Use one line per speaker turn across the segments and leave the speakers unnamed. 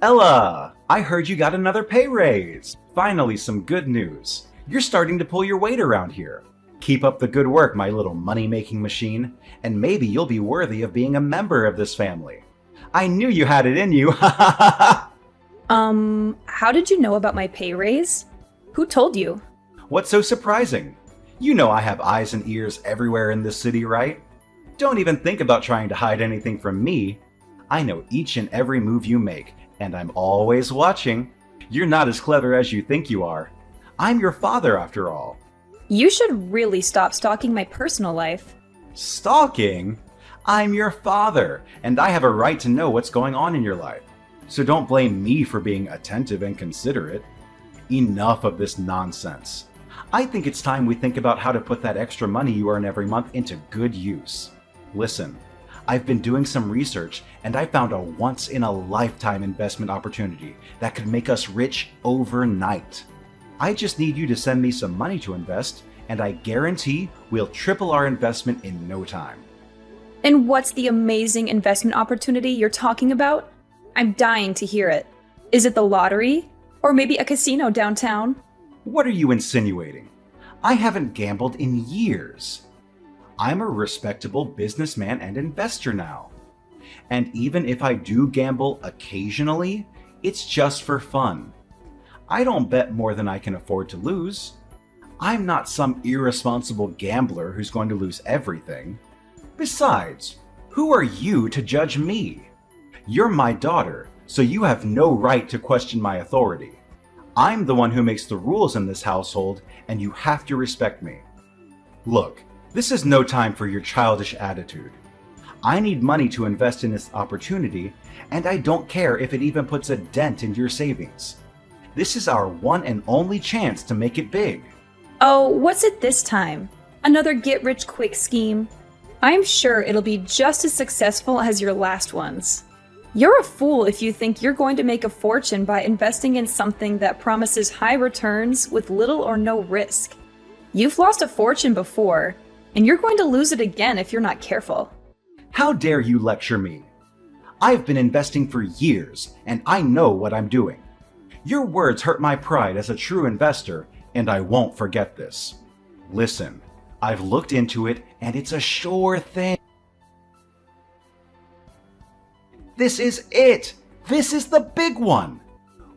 Ella, I heard you got another pay raise. Finally, some good news. You're starting to pull your weight around here. Keep up the good work, my little money-making machine, and maybe you'll be worthy of being a member of this family. I knew you had it in you.
How did you know about my pay raise? Who told you?
What's so surprising? You know I have eyes and ears everywhere in this city, right? Don't even think about trying to hide anything from me. I know each and every move you make, and I'm always watching. You're not as clever as you think you are. I'm your father, after all.
You should really stop stalking my personal life.
Stalking? I'm your father, and I have a right to know what's going on in your life. So don't blame me for being attentive and considerate. Enough of this nonsense. I think it's time we think about how to put that extra money you earn every month into good use. Listen, I've been doing some research and I found a once-in-a-lifetime investment opportunity that could make us rich overnight. I just need you to send me some money to invest, and I guarantee we'll triple our investment in no time.
And what's the amazing investment opportunity you're talking about? I'm dying to hear it. Is it the lottery? Or maybe a casino downtown?
What are you insinuating? I haven't gambled in years. I'm a respectable businessman and investor now. And even if I do gamble occasionally, it's just for fun. I don't bet more than I can afford to lose. I'm not some irresponsible gambler who's going to lose everything. Besides, who are you to judge me? You're my daughter, so you have no right to question my authority. I'm the one who makes the rules in this household, and you have to respect me. Look, this is no time for your childish attitude. I need money to invest in this opportunity, and I don't care if it even puts a dent in your savings. This is our one and only chance to make it big.
Oh, what's it this time? Another get-rich-quick scheme? I'm sure it'll be just as successful as your last ones. You're a fool if you think you're going to make a fortune by investing in something that promises high returns with little or no risk. You've lost a fortune before, and you're going to lose it again if you're not careful.
How dare you lecture me? I've been investing for years, and I know what I'm doing. Your words hurt my pride as a true investor, and I won't forget this. Listen, I've looked into it, and it's a sure thing. This is it! This is the big one!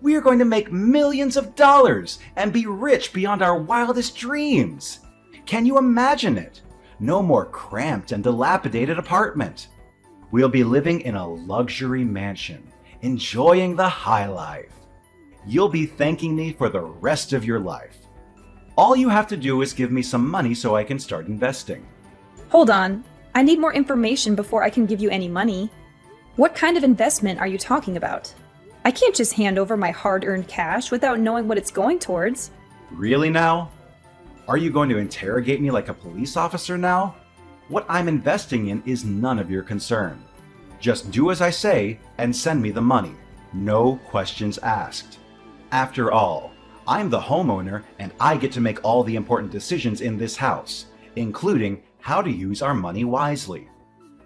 We are going to make millions of dollars and be rich beyond our wildest dreams! Can you imagine it? No more cramped and dilapidated apartment. We'll be living in a luxury mansion, enjoying the high life. You'll be thanking me for the rest of your life. All you have to do is give me some money so I can start investing.
Hold on. I need more information before I can give you any money. What kind of investment are you talking about? I can't just hand over my hard-earned cash without knowing what it's going towards.
Really now? Are you going to interrogate me like a police officer now? What I'm investing in is none of your concern. Just do as I say and send me the money. No questions asked. After all, I'm the homeowner and I get to make all the important decisions in this house, including how to use our money wisely.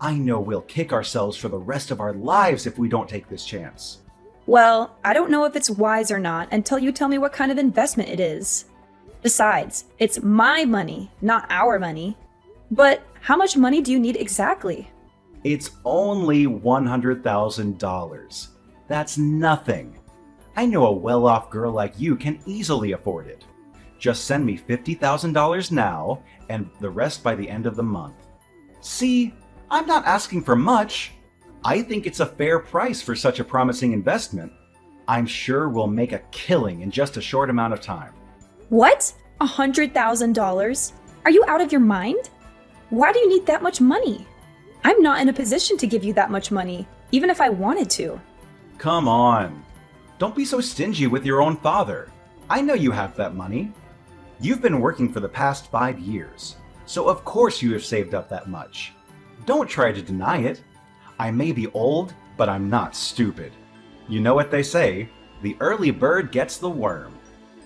I know we'll kick ourselves for the rest of our lives if we don't take this chance.
Well, I don't know if it's wise or not until you tell me what kind of investment it is. Besides, it's my money, not our money. But how much money do you need exactly?
It's only $100,000. That's nothing. I know a well-off girl like you can easily afford it. Just send me $50,000 now and the rest by the end of the month. See, I'm not asking for much. I think it's a fair price for such a promising investment. I'm sure we'll make a killing in just a short amount of time.
What? $100,000? Are you out of your mind? Why do you need that much money? I'm not in a position to give you that much money, even if I wanted to.
Come on. Don't be so stingy with your own father. I know you have that money. You've been working for the past 5 years, so of course you have saved up that much. Don't try to deny it. I may be old, but I'm not stupid. You know what they say, the early bird gets the worm.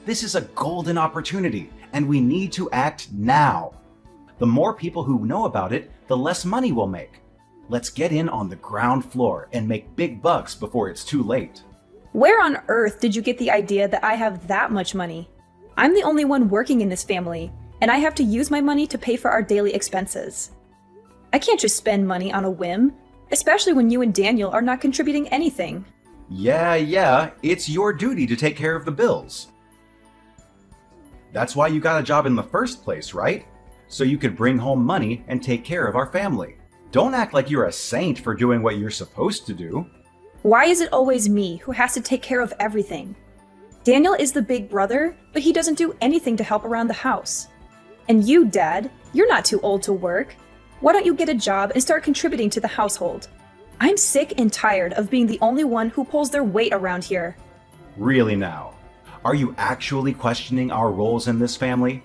This is a golden opportunity, and we need to act now. The more people who know about it, the less money we'll make. Let's get in on the ground floor and make big bucks before it's too late.
Where on earth did you get the idea that I have that much money? I'm the only one working in this family, and I have to use my money to pay for our daily expenses. I can't just spend money on a whim, especially when you and Daniel are not contributing anything.
Yeah, it's your duty to take care of the bills. That's why you got a job in the first place, right? So you could bring home money and take care of our family. Don't act like you're a saint for doing what you're supposed to do.
Why is it always me who has to take care of everything? Daniel is the big brother, but he doesn't do anything to help around the house. And you, Dad, you're not too old to work. Why don't you get a job and start contributing to the household? I'm sick and tired of being the only one who pulls their weight around here.
Really now? Are you actually questioning our roles in this family?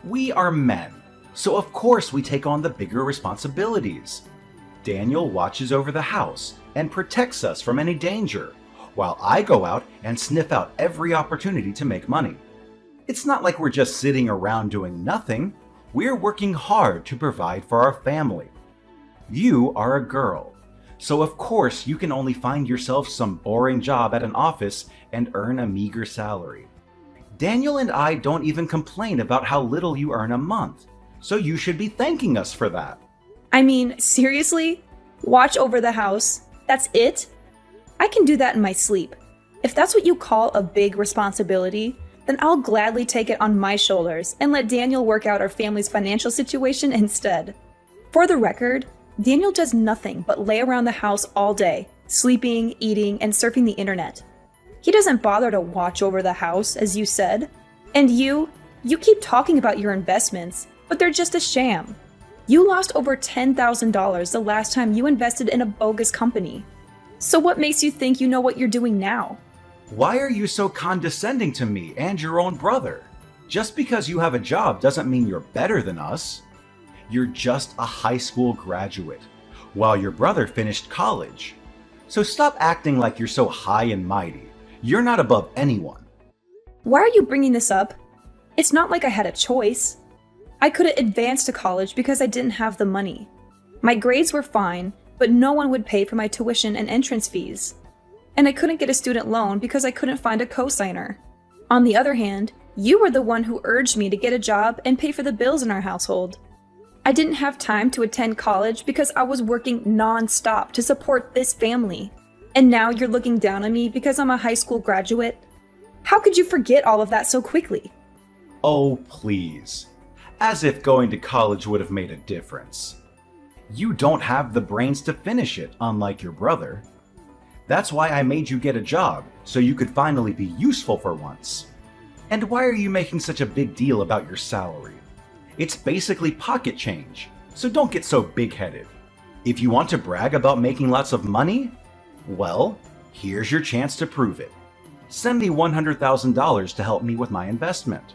We are men, so of course we take on the bigger responsibilities. Daniel watches over the house and protects us from any danger, while I go out and sniff out every opportunity to make money. It's not like we're just sitting around doing nothing. We're working hard to provide for our family. You are a girl, so of course you can only find yourself some boring job at an office and earn a meager salary. Daniel and I don't even complain about how little you earn a month, so you should be thanking us for that.
I mean, seriously? Watch over the house? That's it? I can do that in my sleep. If that's what you call a big responsibility, then I'll gladly take it on my shoulders and let Daniel work out our family's financial situation instead. For the record, Daniel does nothing but lay around the house all day, sleeping, eating, and surfing the internet. He doesn't bother to watch over the house, as you said. And you keep talking about your investments, but they're just a sham. You lost over $10,000 the last time you invested in a bogus company. So what makes you think you know what you're doing now?
Why are you so condescending to me and your own brother? Just because you have a job doesn't mean you're better than us. You're just a high school graduate, while your brother finished college. So stop acting like you're so high and mighty. You're not above anyone.
Why are you bringing this up? It's not like I had a choice. I couldn't advance to college because I didn't have the money. My grades were fine, but no one would pay for my tuition and entrance fees. And I couldn't get a student loan because I couldn't find a cosigner. On the other hand, you were the one who urged me to get a job and pay for the bills in our household. I didn't have time to attend college because I was working non-stop to support this family. And now you're looking down on me because I'm a high school graduate? How could you forget all of that so quickly?
Oh, please. As if going to college would have made a difference. You don't have the brains to finish it, unlike your brother. That's why I made you get a job, so you could finally be useful for once. And why are you making such a big deal about your salary? It's basically pocket change, so don't get so big-headed. If you want to brag about making lots of money, well, here's your chance to prove it. Send me $100,000 to help me with my investment.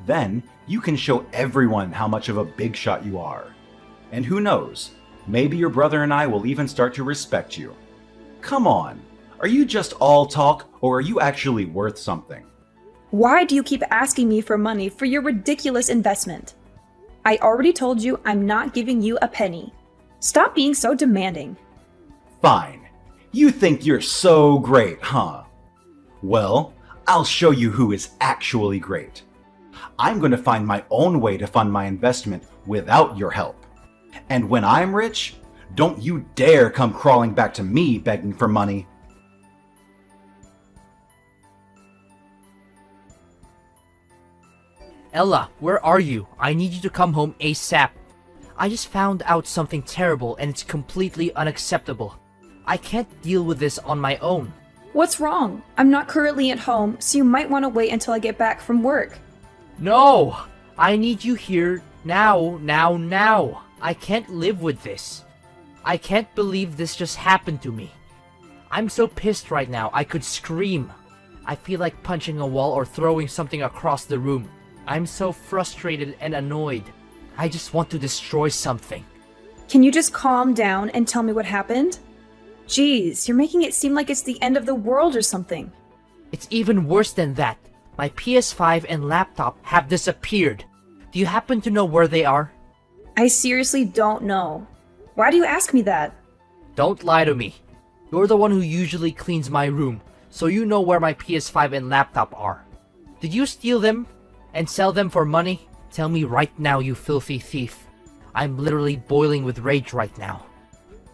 Then you can show everyone how much of a big shot you are. And who knows, maybe your brother and I will even start to respect you. Come on, are you just all talk or are you actually worth something?
Why do you keep asking me for money for your ridiculous investment? I already told you I'm not giving you a penny. Stop being so demanding.
Fine. You think you're so great, huh? Well, I'll show you who is actually great. I'm going to find my own way to fund my investment without your help. And when I'm rich, don't you dare come crawling back to me begging for money.
Ella, where are you? I need you to come home ASAP. I just found out something terrible and it's completely unacceptable. I can't deal with this on my own.
What's wrong? I'm not currently at home, so you might want to wait until I get back from work.
No! I need you here now. I can't live with this. I can't believe this just happened to me. I'm so pissed right now, I could scream. I feel like punching a wall or throwing something across the room. I'm so frustrated and annoyed. I just want to destroy something.
Can you just calm down and tell me what happened? Jeez, you're making it seem like it's the end of the world or something.
It's even worse than that. My PS5 and laptop have disappeared. Do you happen to know where they are?
I seriously don't know. Why do you ask me that?
Don't lie to me. You're the one who usually cleans my room, so you know where my PS5 and laptop are. Did you steal them and sell them for money? Tell me right now, you filthy thief. I'm literally boiling with rage right now.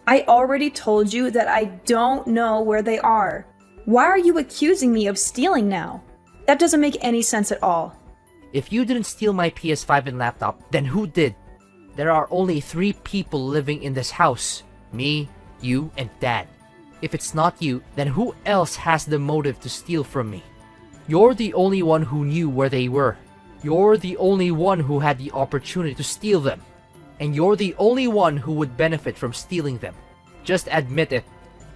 I already told you that I don't know where they are. Why are you accusing me of stealing now? That doesn't make any sense at all.
If you didn't steal my PS5 and laptop, then who did? There are only 3 people living in this house. Me, you, and Dad. If it's not you, then who else has the motive to steal from me? You're the only one who knew where they were. You're the only one who had the opportunity to steal them. And you're the only one who would benefit from stealing them. Just admit it.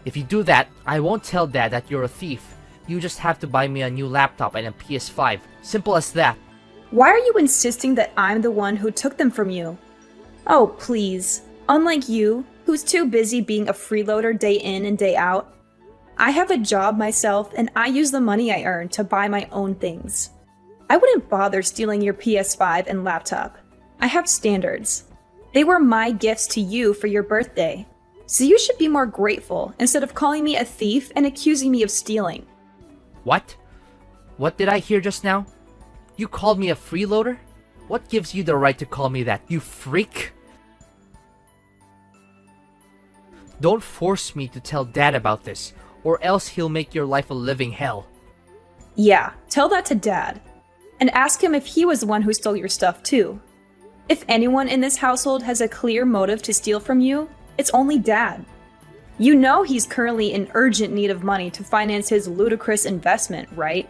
If you do that, I won't tell Dad that you're a thief. You just have to buy me a new laptop and a PS5. Simple as that.
Why are you insisting that I'm the one who took them from you? Oh, please. Unlike you, who's too busy being a freeloader day in and day out, I have a job myself and I use the money I earn to buy my own things. I wouldn't bother stealing your PS5 and laptop. I have standards. They were my gifts to you for your birthday. So you should be more grateful instead of calling me a thief and accusing me of stealing.
What? What did I hear just now? You called me a freeloader? What gives you the right to call me that, you freak? Don't force me to tell Dad about this, or else he'll make your life a living hell.
Yeah, tell that to Dad. And ask him if he was the one who stole your stuff too. If anyone in this household has a clear motive to steal from you, it's only Dad. You know he's currently in urgent need of money to finance his ludicrous investment, right?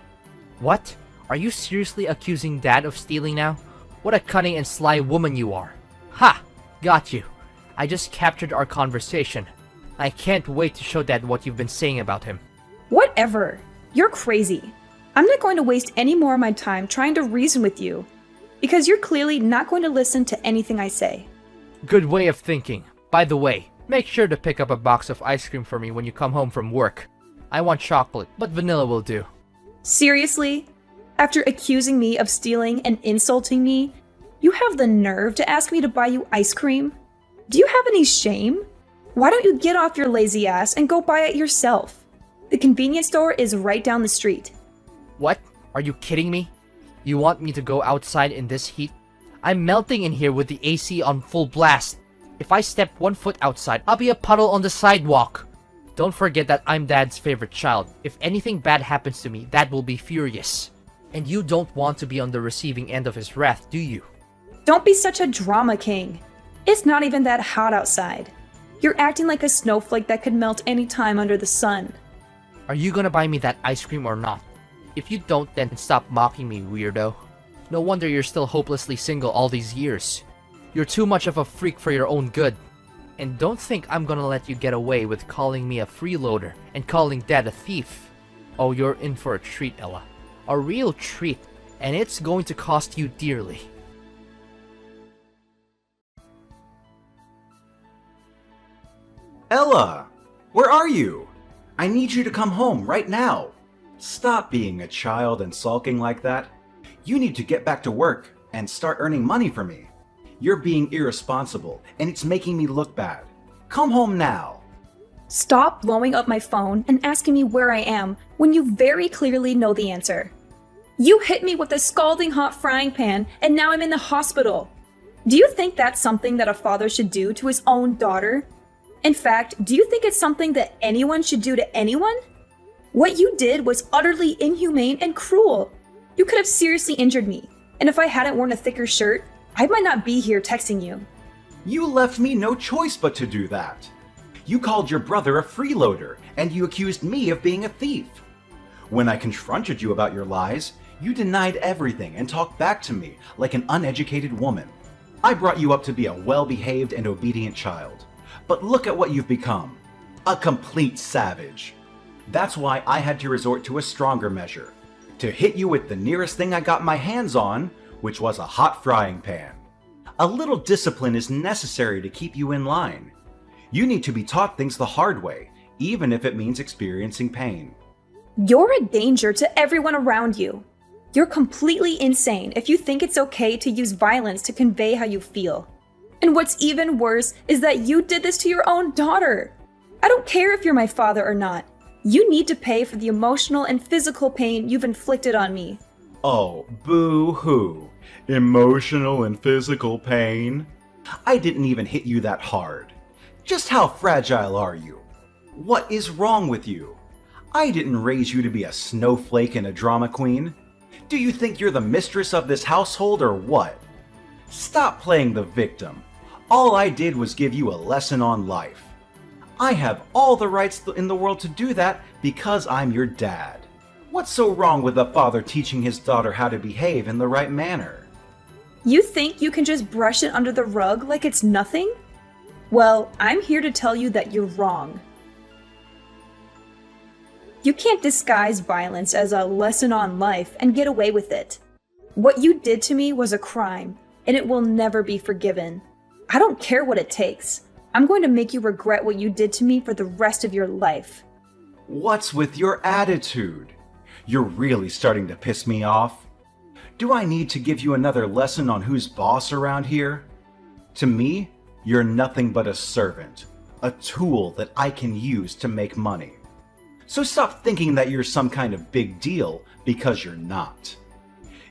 What? Are you seriously accusing Dad of stealing now? What a cunning and sly woman you are. Ha! Got you. I just captured our conversation. I can't wait to show Dad what you've been saying about him.
Whatever. You're crazy. I'm not going to waste any more of my time trying to reason with you, because you're clearly not going to listen to anything I say.
Good way of thinking. By the way, make sure to pick up a box of ice cream for me when you come home from work. I want chocolate, but vanilla will do.
Seriously? After accusing me of stealing and insulting me, you have the nerve to ask me to buy you ice cream? Do you have any shame? Why don't you get off your lazy ass and go buy it yourself? The convenience store is right down the street.
What? Are you kidding me? You want me to go outside in this heat? I'm melting in here with the AC on full blast. If I step 1 foot outside, I'll be a puddle on the sidewalk. Don't forget that I'm Dad's favorite child. If anything bad happens to me, Dad will be furious. And you don't want to be on the receiving end of his wrath, do you?
Don't be such a drama king. It's not even that hot outside. You're acting like a snowflake that could melt any time under the sun.
Are you gonna buy me that ice cream or not? If you don't, then stop mocking me, weirdo. No wonder you're still hopelessly single all these years. You're too much of a freak for your own good. And don't think I'm gonna let you get away with calling me a freeloader and calling Dad a thief. Oh, you're in for a treat, Ella. A real treat. And it's going to cost you dearly.
Ella, where are you? I need you to come home right now. Stop being a child and sulking like that. You need to get back to work and start earning money for me. You're being irresponsible and it's making me look bad. Come home now.
Stop blowing up my phone and asking me where I am when you very clearly know the answer. You hit me with a scalding hot frying pan and now I'm in the hospital. Do you think that's something that a father should do to his own daughter? In fact, do you think it's something that anyone should do to anyone? What you did was utterly inhumane and cruel. You could have seriously injured me, and if I hadn't worn a thicker shirt, I might not be here texting you.
You left me no choice but to do that. You called your brother a freeloader, and you accused me of being a thief. When I confronted you about your lies, you denied everything and talked back to me like an uneducated woman. I brought you up to be a well-behaved and obedient child. But look at what you've become. A complete savage. That's why I had to resort to a stronger measure. To hit you with the nearest thing I got my hands on, which was a hot frying pan. A little discipline is necessary to keep you in line. You need to be taught things the hard way, even if it means experiencing pain.
You're a danger to everyone around you. You're completely insane if you think it's okay to use violence to convey how you feel. And what's even worse is that you did this to your own daughter. I don't care if you're my father or not. You need to pay for the emotional and physical pain you've inflicted on me.
Oh, boo-hoo. Emotional and physical pain? I didn't even hit you that hard. Just how fragile are you? What is wrong with you? I didn't raise you to be a snowflake and a drama queen. Do you think you're the mistress of this household or what? Stop playing the victim. All I did was give you a lesson on life. I have all the rights in the world to do that because I'm your dad. What's so wrong with a father teaching his daughter how to behave in the right manner?
You think you can just brush it under the rug like it's nothing? Well, I'm here to tell you that you're wrong. You can't disguise violence as a lesson on life and get away with it. What you did to me was a crime, and it will never be forgiven. I don't care what it takes. I'm going to make you regret what you did to me for the rest of your life.
What's with your attitude? You're really starting to piss me off. Do I need to give you another lesson on who's boss around here? To me, you're nothing but a servant, a tool that I can use to make money. So stop thinking that you're some kind of big deal, because you're not.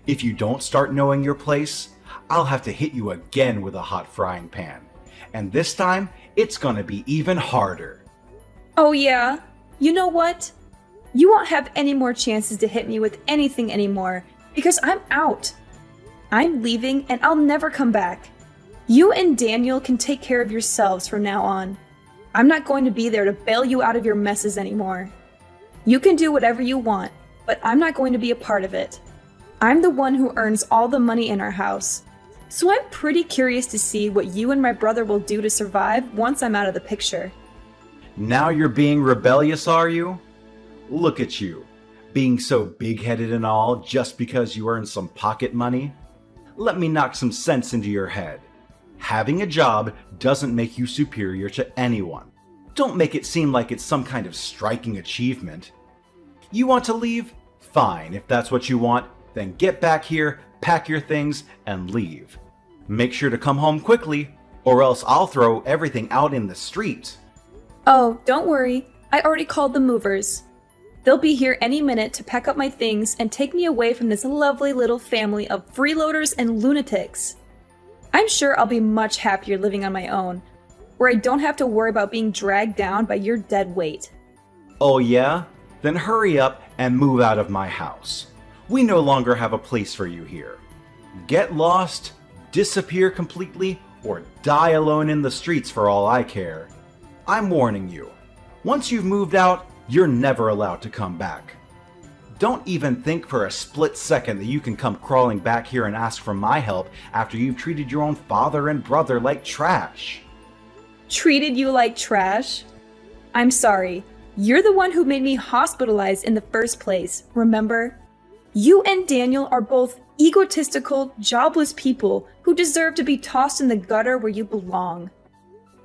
If you don't start knowing your place, I'll have to hit you again with a hot frying pan. And this time, it's gonna be even harder.
Oh yeah? You know what? You won't have any more chances to hit me with anything anymore, because I'm out. I'm leaving and I'll never come back. You and Daniel can take care of yourselves from now on. I'm not going to be there to bail you out of your messes anymore. You can do whatever you want, but I'm not going to be a part of it. I'm the one who earns all the money in our house. So I'm pretty curious to see what you and my brother will do to survive once I'm out of the picture.
Now you're being rebellious, are you? Look at you, being so big-headed and all just because you earn some pocket money. Let me knock some sense into your head. Having a job doesn't make you superior to anyone. Don't make it seem like it's some kind of striking achievement. You want to leave? Fine, if that's what you want, then get back here, pack your things, and leave. Make sure to come home quickly, or else I'll throw everything out in the street.
Oh, don't worry. I already called the movers. They'll be here any minute to pack up my things and take me away from this lovely little family of freeloaders and lunatics. I'm sure I'll be much happier living on my own, where I don't have to worry about being dragged down by your dead weight.
Oh yeah? Then hurry up and move out of my house. We no longer have a place for you here. Get lost, disappear completely, or die alone in the streets for all I care. I'm warning you. Once you've moved out, you're never allowed to come back. Don't even think for a split second that you can come crawling back here and ask for my help after you've treated your own father and brother like trash.
Treated you like trash? I'm sorry. You're the one who made me hospitalized in the first place, remember? You and Daniel are both egotistical, jobless people who deserve to be tossed in the gutter where you belong.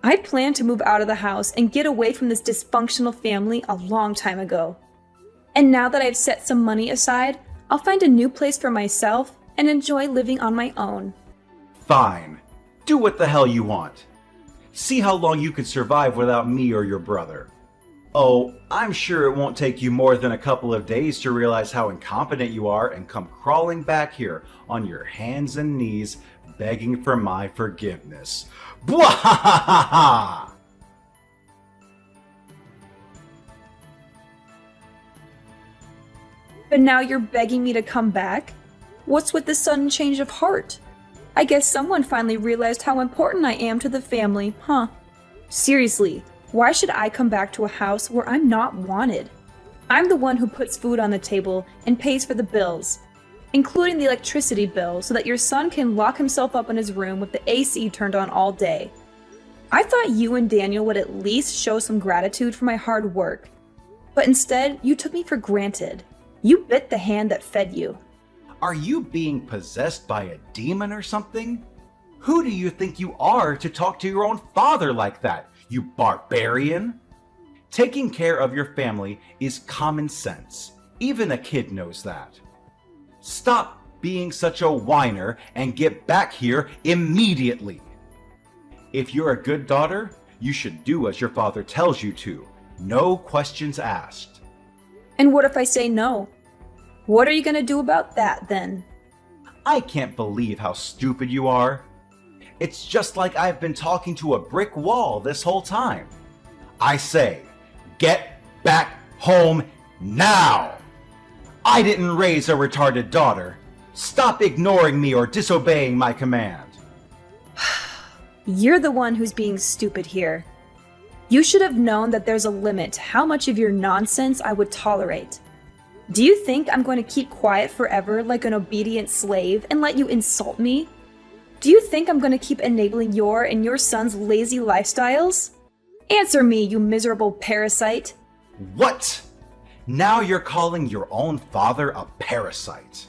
I planned to move out of the house and get away from this dysfunctional family a long time ago. And now that I've set some money aside, I'll find a new place for myself and enjoy living on my own.
Fine. Do what the hell you want. See how long you can survive without me or your brother. Oh, I'm sure it won't take you more than a couple of days to realize how incompetent you are and come crawling back here on your hands and knees begging for my forgiveness. Bwahahaha!
But now you're begging me to come back? What's with the sudden change of heart? I guess someone finally realized how important I am to the family, huh? Seriously, why should I come back to a house where I'm not wanted? I'm the one who puts food on the table and pays for the bills, including the electricity bill, so that your son can lock himself up in his room with the AC turned on all day. I thought you and Daniel would at least show some gratitude for my hard work, but instead you took me for granted. You bit the hand that fed you.
Are you being possessed by a demon or something? Who do you think you are to talk to your own father like that, you barbarian? Taking care of your family is common sense. Even a kid knows that. Stop being such a whiner and get back here immediately. If you're a good daughter, you should do as your father tells you to. No questions asked.
And what if I say no? What are you gonna do about that then?
I can't believe how stupid you are. It's just like I've been talking to a brick wall this whole time. I say, get back home now! I didn't raise a retarded daughter. Stop ignoring me or disobeying my command.
You're the one who's being stupid here. You should have known that there's a limit to how much of your nonsense I would tolerate. Do you think I'm going to keep quiet forever like an obedient slave and let you insult me? Do you think I'm going to keep enabling your and your son's lazy lifestyles? Answer me, you miserable parasite.
What? Now you're calling your own father a parasite.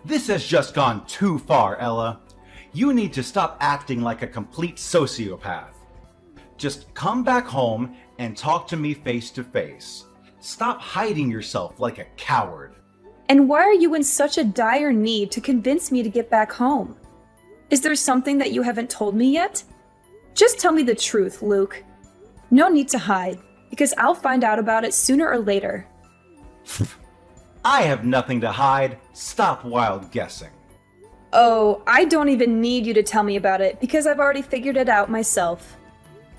This has just gone too far, Ella. You need to stop acting like a complete sociopath. Just come back home and talk to me face to face. Stop hiding yourself like a coward.
And why are you in such a dire need to convince me to get back home? Is there something that you haven't told me yet? Just tell me the truth, Luke. No need to hide, because I'll find out about it sooner or later.
I have nothing to hide. Stop wild guessing.
Oh, I don't even need you to tell me about it, because I've already figured it out myself.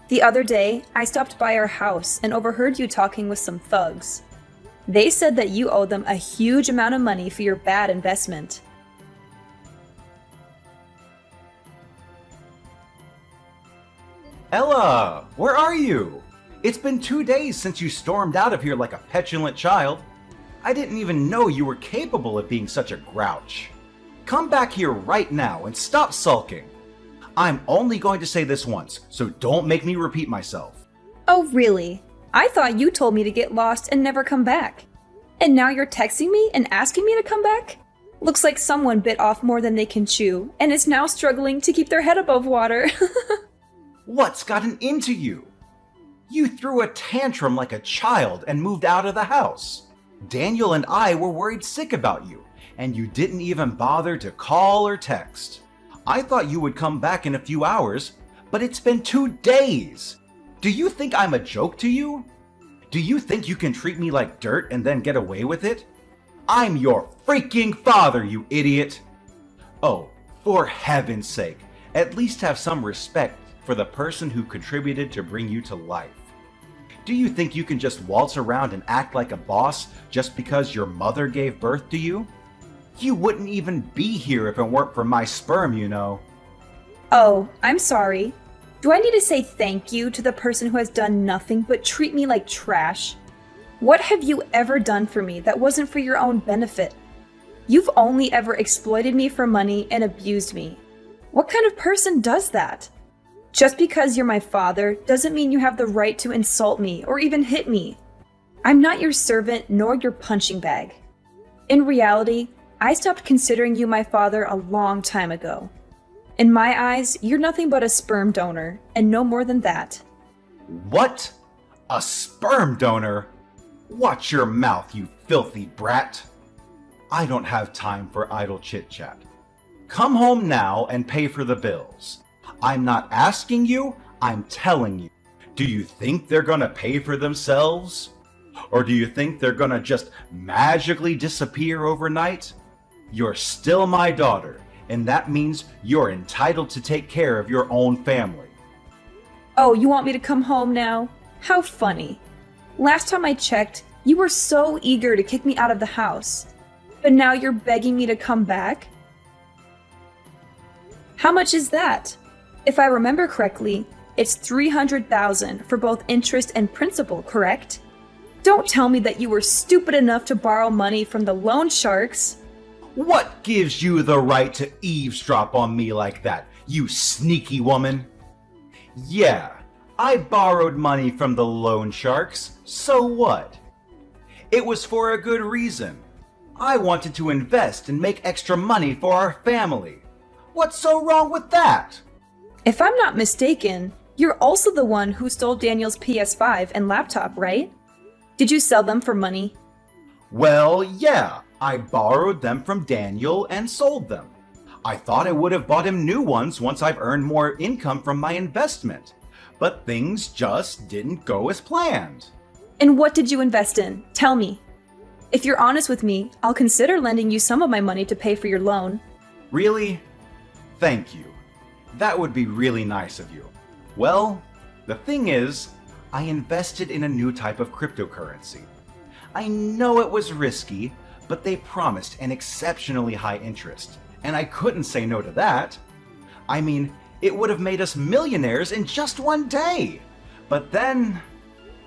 The other day, I stopped by our house and overheard you talking with some thugs. They said that you owe them a huge amount of money for your bad investment.
Ella, where are you? It's been 2 days since you stormed out of here like a petulant child. I didn't even know you were capable of being such a grouch. Come back here right now and stop sulking. I'm only going to say this once, so don't make me repeat myself.
Oh, really? I thought you told me to get lost and never come back. And now you're texting me and asking me to come back? Looks like someone bit off more than they can chew and is now struggling to keep their head above water.
What's gotten into you? You threw a tantrum like a child and moved out of the house. Daniel and I were worried sick about you, and you didn't even bother to call or text. I thought you would come back in a few hours, but it's been 2 days. Do you think I'm a joke to you? Do you think you can treat me like dirt and then get away with it? I'm your freaking father, you idiot! Oh, for heaven's sake, at least have some respect for the person who contributed to bring you to life. Do you think you can just waltz around and act like a boss just because your mother gave birth to you? You wouldn't even be here if it weren't for my sperm, you know.
Oh, I'm sorry. Do I need to say thank you to the person who has done nothing but treat me like trash? What have you ever done for me that wasn't for your own benefit? You've only ever exploited me for money and abused me. What kind of person does that? Just because you're my father doesn't mean you have the right to insult me or even hit me. I'm not your servant nor your punching bag. In reality, I stopped considering you my father a long time ago. In my eyes, you're nothing but a sperm donor, and no more than that.
What? A sperm donor? Watch your mouth, you filthy brat. I don't have time for idle chit-chat. Come home now and pay for the bills. I'm not asking you, I'm telling you. Do you think they're gonna pay for themselves? Or do you think they're gonna just magically disappear overnight? You're still my daughter, and that means you're entitled to take care of your own family.
Oh, you want me to come home now? How funny. Last time I checked, you were so eager to kick me out of the house. But now you're begging me to come back? How much is that? If I remember correctly, it's $300,000 for both interest and principal, correct? Don't tell me that you were stupid enough to borrow money from the loan sharks.
What gives you the right to eavesdrop on me like that, you sneaky woman? Yeah, I borrowed money from the loan sharks, so what? It was for a good reason. I wanted to invest and make extra money for our family. What's so wrong with that?
If I'm not mistaken, you're also the one who stole Daniel's PS5 and laptop, right? Did you sell them for money?
Well, yeah, I borrowed them from Daniel and sold them. I thought I would have bought him new ones once I've earned more income from my investment, but things just didn't go as planned.
And what did you invest in? Tell me. If you're honest with me, I'll consider lending you some of my money to pay for your loan.
Really? Thank you. That would be really nice of you. Well, the thing is, I invested in a new type of cryptocurrency. I know it was risky, but they promised an exceptionally high interest, and I couldn't say no to that. I mean, it would have made us millionaires in just one day. But then...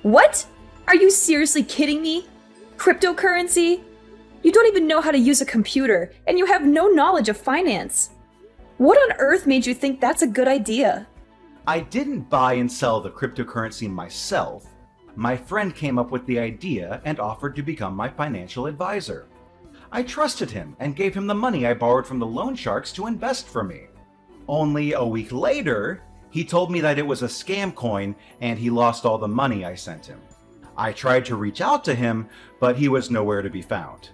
What? Are you seriously kidding me? Cryptocurrency? You don't even know how to use a computer, and you have no knowledge of finance. What on earth made you think that's a good idea?
I didn't buy and sell the cryptocurrency myself. My friend came up with the idea and offered to become my financial advisor. I trusted him and gave him the money I borrowed from the loan sharks to invest for me. Only a week later, he told me that it was a scam coin and he lost all the money I sent him. I tried to reach out to him, but he was nowhere to be found.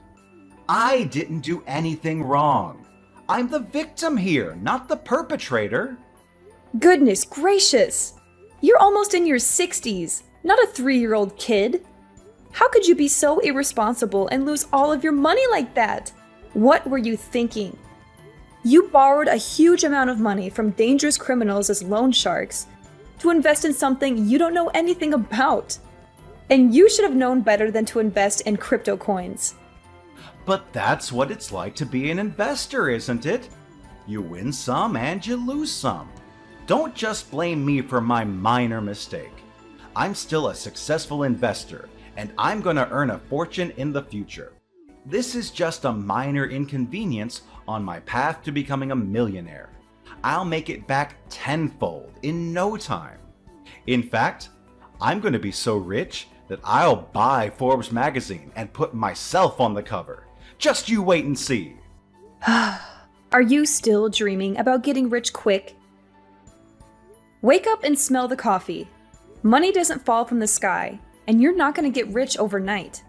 I didn't do anything wrong. I'm the victim here, not the perpetrator.
Goodness gracious! You're almost in your 60s, not a 3-year-old kid. How could you be so irresponsible and lose all of your money like that? What were you thinking? You borrowed a huge amount of money from dangerous criminals as loan sharks to invest in something you don't know anything about. And you should have known better than to invest in crypto coins.
But that's what it's like to be an investor, isn't it? You win some and you lose some. Don't just blame me for my minor mistake. I'm still a successful investor, and I'm gonna earn a fortune in the future. This is just a minor inconvenience on my path to becoming a millionaire. I'll make it back tenfold in no time. In fact, I'm gonna be so rich that I'll buy Forbes magazine and put myself on the cover. Just you wait and see.
Are you still dreaming about getting rich quick? Wake up and smell the coffee. Money doesn't fall from the sky, and you're not going to get rich overnight.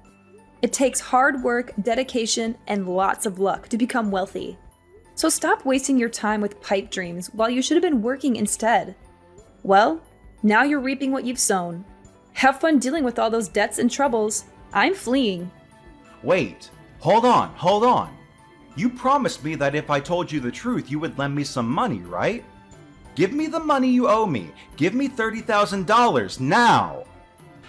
It takes hard work, dedication, and lots of luck to become wealthy. So stop wasting your time with pipe dreams while you should have been working instead. Well, now you're reaping what you've sown. Have fun dealing with all those debts and troubles. I'm fleeing.
Wait, hold on. You promised me that if I told you the truth, you would lend me some money, right? Give me the money you owe me. Give me $30,000 now.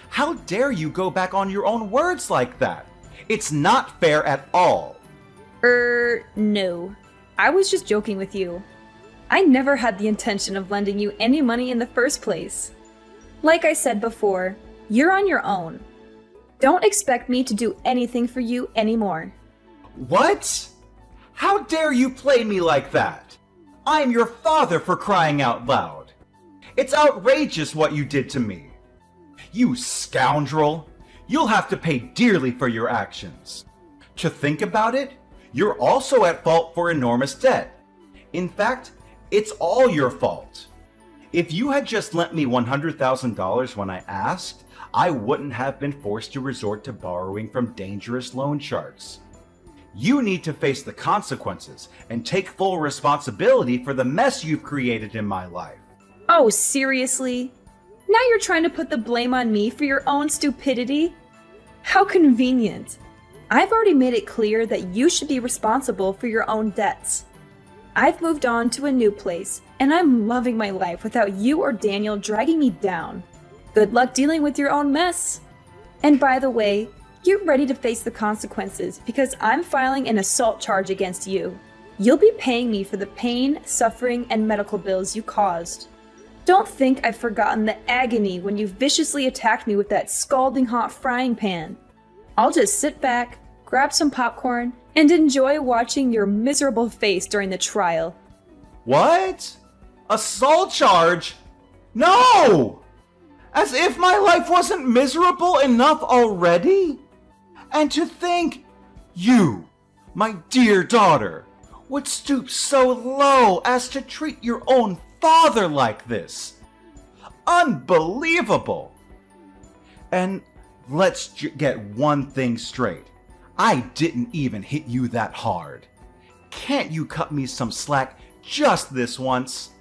How dare you go back on your own words like that? It's not fair at all.
No. I was just joking with you. I never had the intention of lending you any money in the first place. Like I said before, you're on your own. Don't expect me to do anything for you anymore.
What? How dare you play me like that? I'm your father, for crying out loud. It's outrageous what you did to me. You scoundrel. You'll have to pay dearly for your actions. To think about it, you're also at fault for enormous debt. In fact, it's all your fault. If you had just lent me $100,000 when I asked, I wouldn't have been forced to resort to borrowing from dangerous loan sharks. You need to face the consequences and take full responsibility for the mess you've created in my life.
Oh, seriously? Now you're trying to put the blame on me for your own stupidity? How convenient. I've already made it clear that you should be responsible for your own debts. I've moved on to a new place, and I'm loving my life without you or Daniel dragging me down. Good luck dealing with your own mess. And by the way, get ready to face the consequences because I'm filing an assault charge against you. You'll be paying me for the pain, suffering, and medical bills you caused. Don't think I've forgotten the agony when you viciously attacked me with that scalding hot frying pan. I'll just sit back, grab some popcorn, and enjoy watching your miserable face during the trial.
What? Assault charge? No! As if my life wasn't miserable enough already? And to think, you, my dear daughter, would stoop so low as to treat your own father like this. Unbelievable! And let's get one thing straight. I didn't even hit you that hard. Can't you cut me some slack just this once?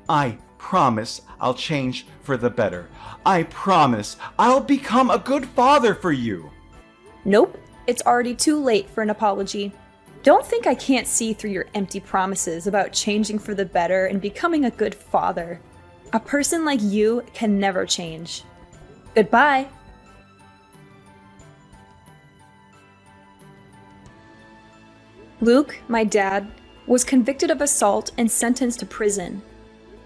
I promise I'll change for the better. I promise I'll become a good father for you.
Nope, it's already too late for an apology. Don't think I can't see through your empty promises about changing for the better and becoming a good father. A person like you can never change. Goodbye. Luke, my dad, was convicted of assault and sentenced to prison.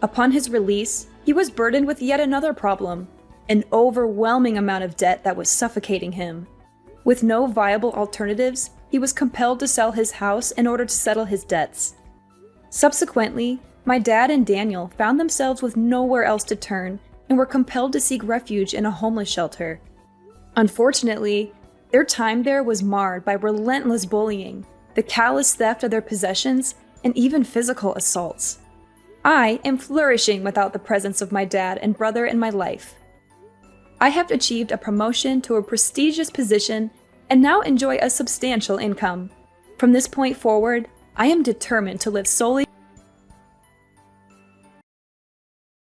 Upon his release, he was burdened with yet another problem, an overwhelming amount of debt that was suffocating him. With no viable alternatives, he was compelled to sell his house in order to settle his debts. Subsequently, my dad and Daniel found themselves with nowhere else to turn and were compelled to seek refuge in a homeless shelter. Unfortunately, their time there was marred by relentless bullying, the callous theft of their possessions, and even physical assaults. I am flourishing without the presence of my dad and brother in my life. I have achieved a promotion to a prestigious position and now enjoy a substantial income. From this point forward, I am determined to live solely